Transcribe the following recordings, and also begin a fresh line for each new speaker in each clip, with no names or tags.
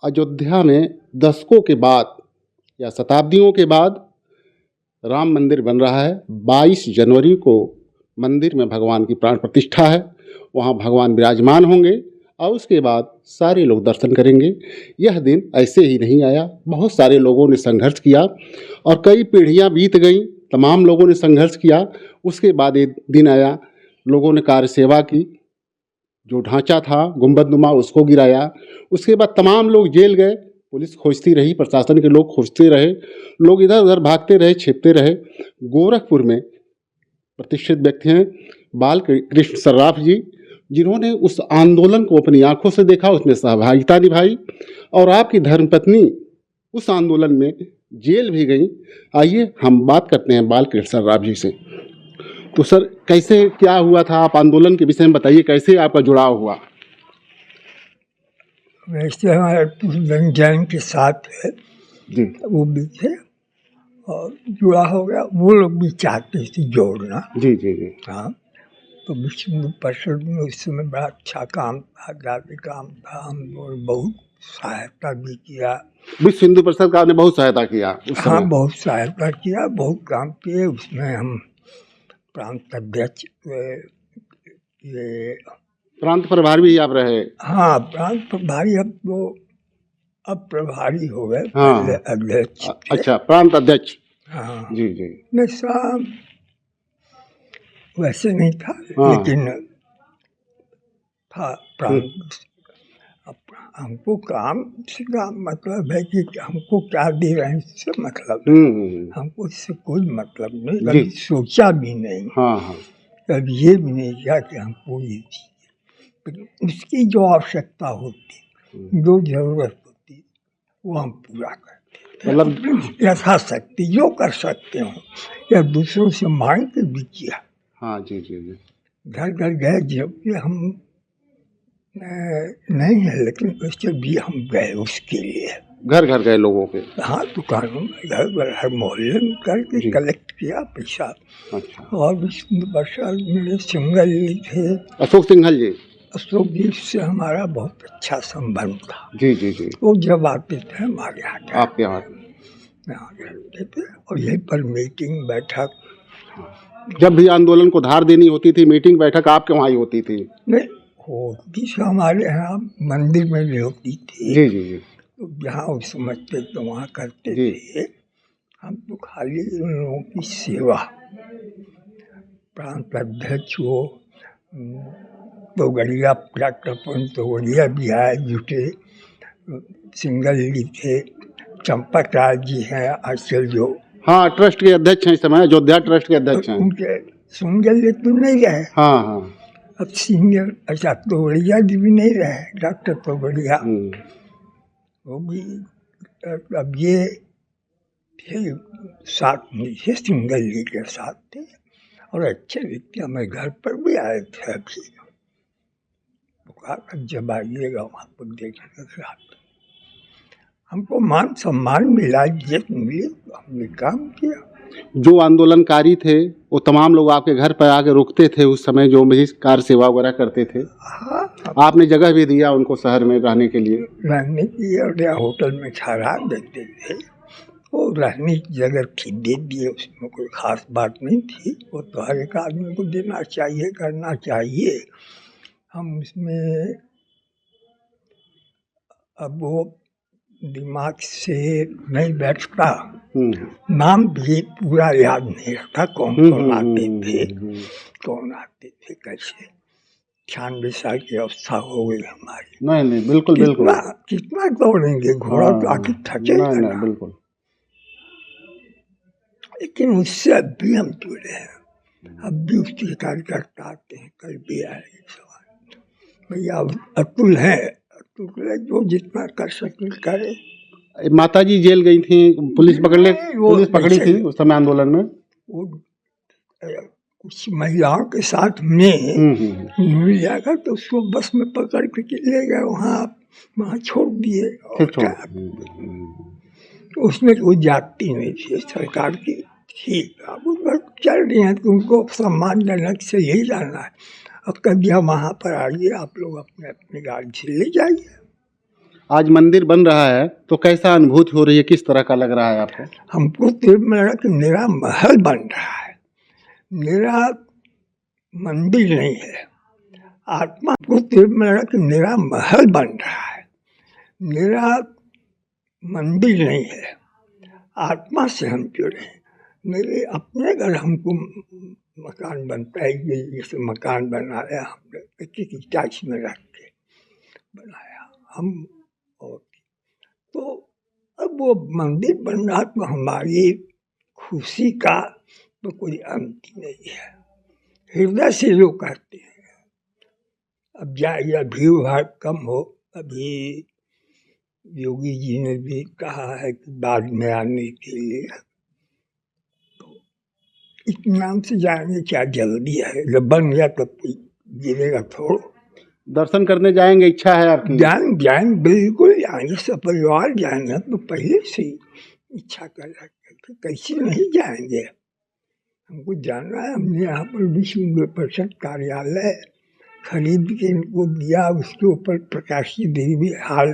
अयोध्या में दशकों के बाद या शताब्दियों के बाद राम मंदिर बन रहा है। 22 जनवरी को मंदिर में भगवान की प्राण प्रतिष्ठा है। वहाँ भगवान विराजमान होंगे और उसके बाद सारे लोग दर्शन करेंगे। यह दिन ऐसे ही नहीं आया, बहुत सारे लोगों ने संघर्ष किया और कई पीढ़ियाँ बीत गईं, तमाम लोगों ने संघर्ष किया। उसके बाद ये दिन आया, लोगों ने कार्य सेवा की, जो ढांचा था गुंबदनुमा उसको गिराया। उसके बाद तमाम लोग जेल गए, पुलिस खोजती रही, प्रशासन के लोग खोजते रहे, लोग इधर उधर भागते रहे, छिपते रहे। गोरखपुर में प्रतिष्ठित व्यक्ति हैं बाल कृष्ण सर्राफ जी, जिन्होंने उस आंदोलन को अपनी आंखों से देखा, उसमें सहभागिता निभाई और आपकी धर्मपत्नी उस आंदोलन में जेल भी गई। आइए हम बात करते हैं बाल कृष्ण सर्राफ जी से। तो सर, कैसे क्या हुआ था, आप आंदोलन के विषय में बताइए, कैसे आपका जुड़ाव हुआ?
वैसे हमारे पूर्ण जैन के साथ है
जी,
वो भी थे और जुड़ा हो गया। वो लोग भी चाहते थे जोड़ना।
जी जी जी।
हाँ, तो विश्व परिषद में उस समय बड़ा अच्छा काम था, जाति काम था। हम लोग बहुत सहायता भी किया।
विश्व हिंदू परिषद का आपने बहुत सहायता किया उस
हाँ,
समय?
बहुत सहायता किया, बहुत काम किए। उसमें हम प्रांत अध्यक्ष ये
प्रांत प्रभारी भी आप रहे?
हाँ, प्रांत प्रभारी। अब प्रभारी हो गए,
हाँ,
पहले अध्यक्ष थे।
अच्छा, प्रांत अध्यक्ष।
हाँ,
जी जी।
मैं साहब वैसे नहीं था,
हाँ,
लेकिन था प्रांत। अब हमको काम से का मतलब है कि हमको क्या दे रहे हैं इससे मतलब है। हमको इससे कोई मतलब नहीं, कभी सोचा भी नहीं।
हाँ हाँ।
कभी ये भी नहीं किया कि हमको ये चाहिए। उसकी जो आवश्यकता होती, जो जरूरत होती, वो हम पूरा करते, मतलब यथाशक्ति जो कर सकते हो, या दूसरों से मांग के भी किया।
हाँ जी जी जी।
घर घर गए, जबकि हम नहीं है, लेकिन उससे भी हम गए उसके लिए।
घर घर गए लोगों के?
हाँ, दुकानों में, घर घर, हर मोहल्ले में करके कलेक्ट किया पैसा।
अच्छा।
और विष्णु वर्षा मेरे सिंगल थे,
अशोक सिंघल जी।
अशोक जी से हमारा बहुत अच्छा संबंध था।
जी जी जी।
वो जब आते थे हमारे यहाँ,
आपके यहाँ
रहते थे और यहीं पर मीटिंग बैठक।
जब भी आंदोलन को धार देनी होती थी, मीटिंग बैठक आपके वहाँ ही होती थी?
नहीं होती थी, हमारे यहाँ मंदिर में भी होती थी।
जी जी जी।
तो जहाँ वो समझते तो वहाँ करते
जी।
थे। हम तो खाली उन लोगों की सेवा। प्रांत अध्यक्ष वो तोगड़िया, डॉक्टर तोगड़िया भी आए, जुटे। सिंगल जी थे, चंपक राय जी हैं आजकल जो,
हाँ, ट्रस्ट के अध्यक्ष हैं इस समय, अयोध्या ट्रस्ट के अध्यक्ष हैं।
उनके सिंगल जी तो नहीं रहे।
हाँ हाँ।
अब सीनियर, अच्छा, तोगड़िया जी भी नहीं रहे, डॉक्टर तोगड़िया वो भी। अब ये थे साथ में, थे सिंगल जी के साथ थे और अच्छे व्यक्ति। हमारे घर पर भी आए थे अभी। तो कहा जब आइएगा वहाँ पर देखने के साथ हमको मान सम्मान मिला, इज्जत मिली, तो हमने काम किया।
जो आंदोलनकारी थे वो तमाम लोग आपके घर पर आके रुकते थे उस समय, जो भी कार सेवा वगैरह करते थे?
हाँ,
आपने जगह भी दिया उनको शहर में रहने के लिए?
रहने की, और या होटल में ठहरा देते थे। वो रहने की जगह थी, दे दिए, उसमें कोई खास बात नहीं थी। वो तो हर एक आदमी को देना चाहिए, करना चाहिए। हम उसमें अब वो दिमाग से नहीं बैठता। नाम भी पूरा याद नहीं रखता, कौन कौन आते थे, कौन आते थे, कैसे। 96 साल की अवस्था हो गई हमारी।
नहीं नहीं, बिल्कुल बिल्कुल।
कितना दौड़ेंगे, घोड़ा तो आखिर थकेगा ना।
बिल्कुल।
लेकिन उससे अब भी हम जुड़े हैं। अब भी उसके कार्यकर्ता आते हैं, कल भी आएंगे सवाल। भैया अतुल है, अतुल जो जितना कर सके करे।
माता जी जेल गई थी, पुलिस पकड़ी थी उस समय आंदोलन में? वो
कुछ महिलाओं के साथ में मिल जाएगा तो उसको बस में पकड़ के ले गए, वहाँ छोड़ दिए। उसमें कोई जाति नहीं थी, सरकार की ठीक। अब उधर चल रही हैं तो उनको सम्मानजनक से यही जाना है। अब कभी हम वहाँ पर आइए, आप लोग अपने अपने गाड़ी से ले जाइए।
आज मंदिर बन रहा है तो कैसा अनुभूति हो रही है, किस तरह का लग रहा है आपको?
हमको तो लगा कि मेरा महल बन रहा है, मेरा मंदिर नहीं है। आत्मा को तो लगा कि मेरा महल बन रहा है, मेरा मंदिर नहीं है। आत्मा से हम जुड़े हैं। मेरे अपने घर हमको मकान बनता है, ये जैसे मकान बनाया हमने एक टाइल्स में रख के बनाया हम। और तो अब वो मंदिर बन रहा तो हमारी खुशी का तो कोई अंत नहीं है। हृदय से लोग कहते हैं अब जाए भीड़ भाड़ कम हो। अभी योगी जी ने भी कहा है कि बाद में आने के लिए, तो इत्मीनान से जाने क्या जल्दी है, जब बन गया तब कोई गिरेगा थोड़ा।
दर्शन करने जाएंगे, इच्छा है आपकी?
जाएंगे बिल्कुल जाएंगे, सब परिवार जाएंगे। तो पहले से इच्छा कर रखे थे, कैसे नहीं जाएंगे। हमको जाना है। हमने यहाँ पर विश्व परिषद कार्यालय खरीद के इनको दिया, उसके ऊपर प्रकाशी देवी हाल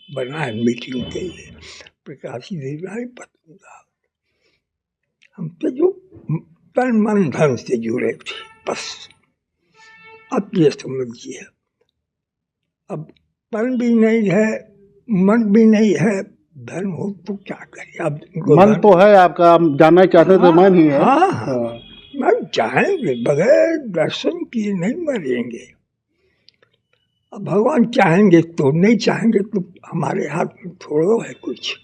बना है मीटिंग के लिए। प्रकाशी देवी हमारी पत्नी का, हम तो जो तन मन धन से जुड़े थे बस। अब ये समझिए, अब तन भी नहीं है, मन भी नहीं है, धन हो तो क्या करें। अब
मन तो है आपका, आप जानना चाहते तो मन ही है।
हाँ, मन चाहेंगे, बगैर दर्शन किए नहीं मरेंगे। अब भगवान चाहेंगे तो, नहीं चाहेंगे तो हमारे हाथ में थोड़ा है कुछ।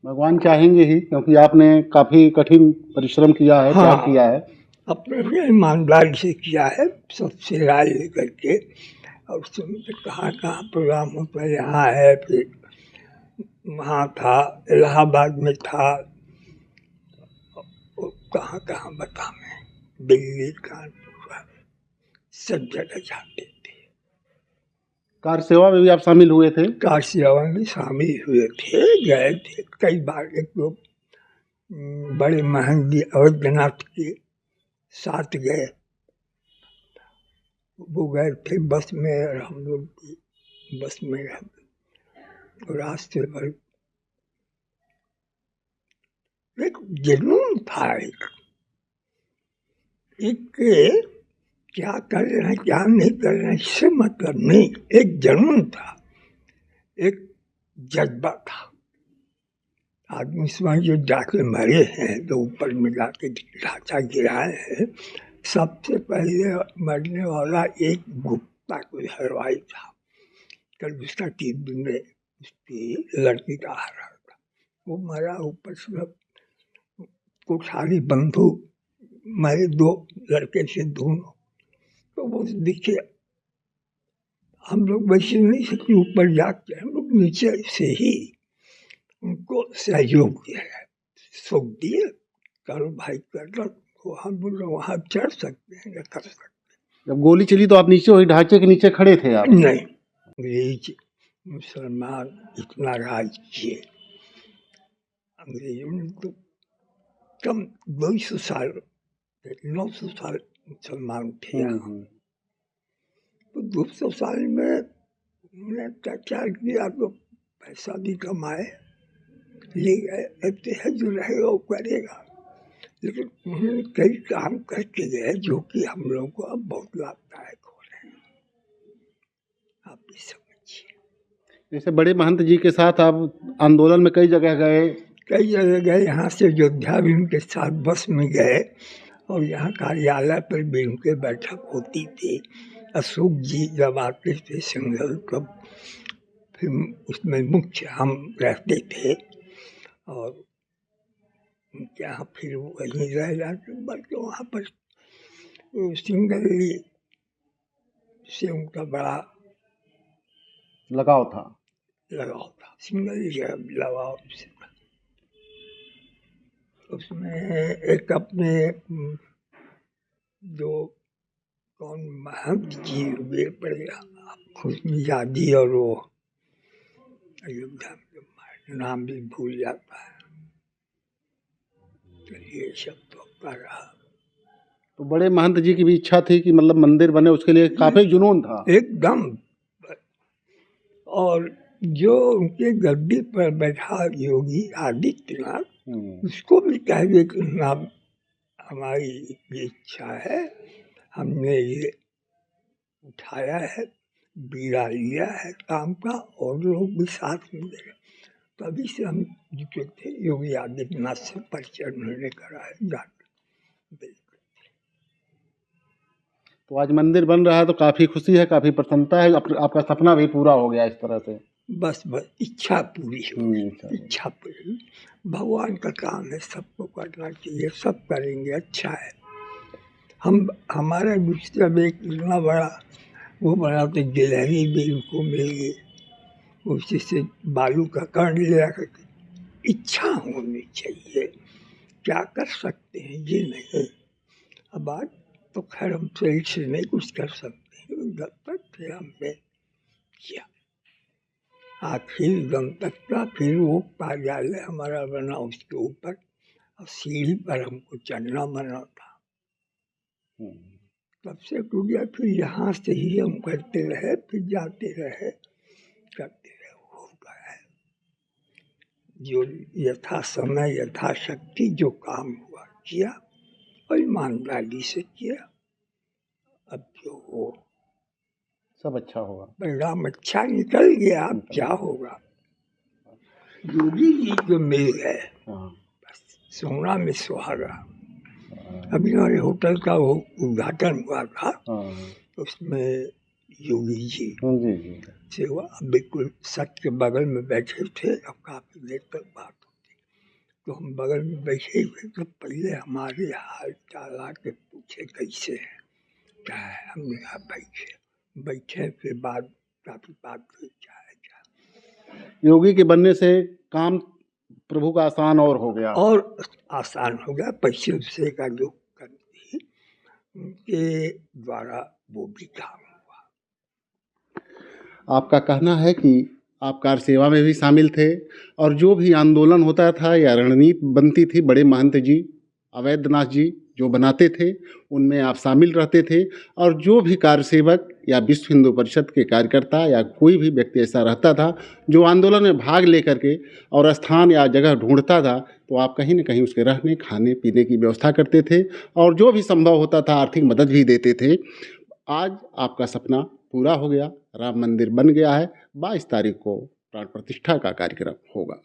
भगवान चाहेंगे ही, क्योंकि आपने काफी कठिन परिश्रम किया है, त्याग किया है।
अपने ईमानदारी से किया है, सबसे राय लेकर के। और उसमें कहाँ कहाँ प्रोग्राम होता है, यहाँ है, फिर वहाँ था, इलाहाबाद में था, कहाँ कहाँ बता में, दिल्ली, कानपुर, सब जगह जाते थे।
कार सेवा में भी आप शामिल हुए थे?
कार सेवा में शामिल हुए थे, गए थे कई बार। एक तो बड़े महंत जी अवैधनाथ के साथ गए, वो गए थे बस में, और हम लोग भी बस में गए। रास्ते भर एक जुनून था, एक क्या कर रहे हैं क्या नहीं कर रहे हैं इससे मतलब नहीं, एक जुनून था, एक जज्बा था। आदमी समझ जो जाके मरे हैं, जो ऊपर में जाके ढांचा गिराए हैं, सबसे पहले मरने वाला एक गुप्ता कोई हलवाई था। कल उसका टीवी में उसकी लड़की का आ रहा था, वो मरा। ऊपर से कोठारी बंधु मरे, दो लड़के से दोनों। तो वो दिखे, हम लोग वैसे नहीं सकते ऊपर जाके, हम लोग नीचे से ही उनको सहयोग दिया है, सुख दिए, करो भाई कर लो। तो हम लोग वहाँ चढ़ सकते हैं या कर सकते हैं।
जब गोली चली तो आप नीचे वही ढांचे के नीचे खड़े थे आप?
नहीं, अंग्रेज मुसलमान इतना राज किए, अंग्रेजों ने तो कम 200 साल 900 साल मुसलमान थे यहाँ। तो 200 साल में उन्होंने अत्याचार किया, तो पैसा भी कमाए, ले गए। ऐसे है जो रहेगा वो करेगा, लेकिन उन्होंने कई काम करके गए जो कि हम लोगों को अब बहुत लाभदायक हो रहे हैं। आप भी समझिए।
जैसे बड़े महंत जी के साथ आप आंदोलन में कई जगह गए?
कई जगह गए, यहाँ से अयोध्या भी उनके साथ बस में गए, और यहाँ कार्यालय पर भी उनके बैठक होती थी। अशोक जी जब आते थे सिंघल, तब फिर उसमें मुख्य हम रहते थे, और उनके यहाँ फिर वहीं रह जाते। बल्कि वहाँ पर सिंघल से उनका बड़ा
लगाव था।
सिंघल से लगाव से। उसमें एक अपने जो कौन महंत जी हुए पड़े, खुशमिजाजी, और वो अयोध्या में नाम भी भूल जाता है। तो ये सब तो कर रहा।
तो बड़े महंत जी की भी इच्छा थी कि मतलब मंदिर बने, उसके लिए काफी जुनून था
एकदम। और जो उनके गद्दी पर बैठा योगी आदित्यनाथ, उसको भी कहे कि नाम हमारी ये इच्छा है, हमने ये उठाया है, बीड़ा लिया है काम का, और लोग भी साथ में दे रहे। तभी से हम जुटे थे, योगी आदित्यनाथ से परिचय उन्होंने कराया जाकर।
तो आज मंदिर बन रहा है तो काफ़ी खुशी है, काफ़ी प्रसन्नता है, आपका सपना भी पूरा हो गया इस तरह से।
बस इच्छा पूरी हो गई, इच्छा पूरी। भगवान का काम है, सबको करना चाहिए, सब करेंगे, अच्छा है। हमारा दूसरा एक इतना बड़ा वो बना तो गिलहरी भी उनको मिल गई, उसी से बालू का कण लिया करके। इच्छा होनी चाहिए, क्या कर सकते हैं ये नहीं। अब आज तो खैर हम सही से नहीं कुछ कर सकते हैं, जब तक थे हमने किया। आखिर दम तक का फिर वो कार्यालय हमारा बना, उसके ऊपर और सीढ़ी पर हमको चढ़ना बना था। तब से टूट गया, फिर यहाँ से ही हम करते रहे, फिर जाते रहे, करते रहे, हो गया है। जो यथा समय यथा शक्ति जो काम हुआ किया और ईमानदारी से किया। अब जो हो
सब अच्छा होगा,
परिणाम अच्छा निकल गया। अब क्या होगा, योगी जी जो मिल गए, बस सोना में सुहागा। अभी हमारे होटल का वो उद्घाटन हुआ था, उसमें योगी जी से हुआ, बिल्कुल सच के बगल में बैठे थे। अब काफी देर तक बात होती, तो हम बगल में बैठे हुए, तो पहले हमारे हाल चाल आके पूछे कैसे हैं, क्या है। हमने कहा बैठे, फिर बाद काफी बात हुई, क्या है क्या।
योगी के बनने से काम प्रभु का आसान और हो गया,
और आसान हो गया। पैसे उससे का जो करती उनके द्वारा वो भी काम हुआ।
आपका कहना है कि आप कार सेवा में भी शामिल थे, और जो भी आंदोलन होता था या रणनीति बनती थी, बड़े महंत जी, अवैधनाथ जी जो बनाते थे, उनमें आप शामिल रहते थे। और जो भी कार्यसेवक या विश्व हिंदू परिषद के कार्यकर्ता या कोई भी व्यक्ति ऐसा रहता था जो आंदोलन में भाग लेकर के और स्थान या जगह ढूंढता था, तो आप कहीं न कहीं उसके रहने खाने पीने की व्यवस्था करते थे, और जो भी संभव होता था आर्थिक मदद भी देते थे। आज आपका सपना पूरा हो गया, राम मंदिर बन गया है। 22 तारीख को प्राण प्रतिष्ठा का कार्यक्रम होगा।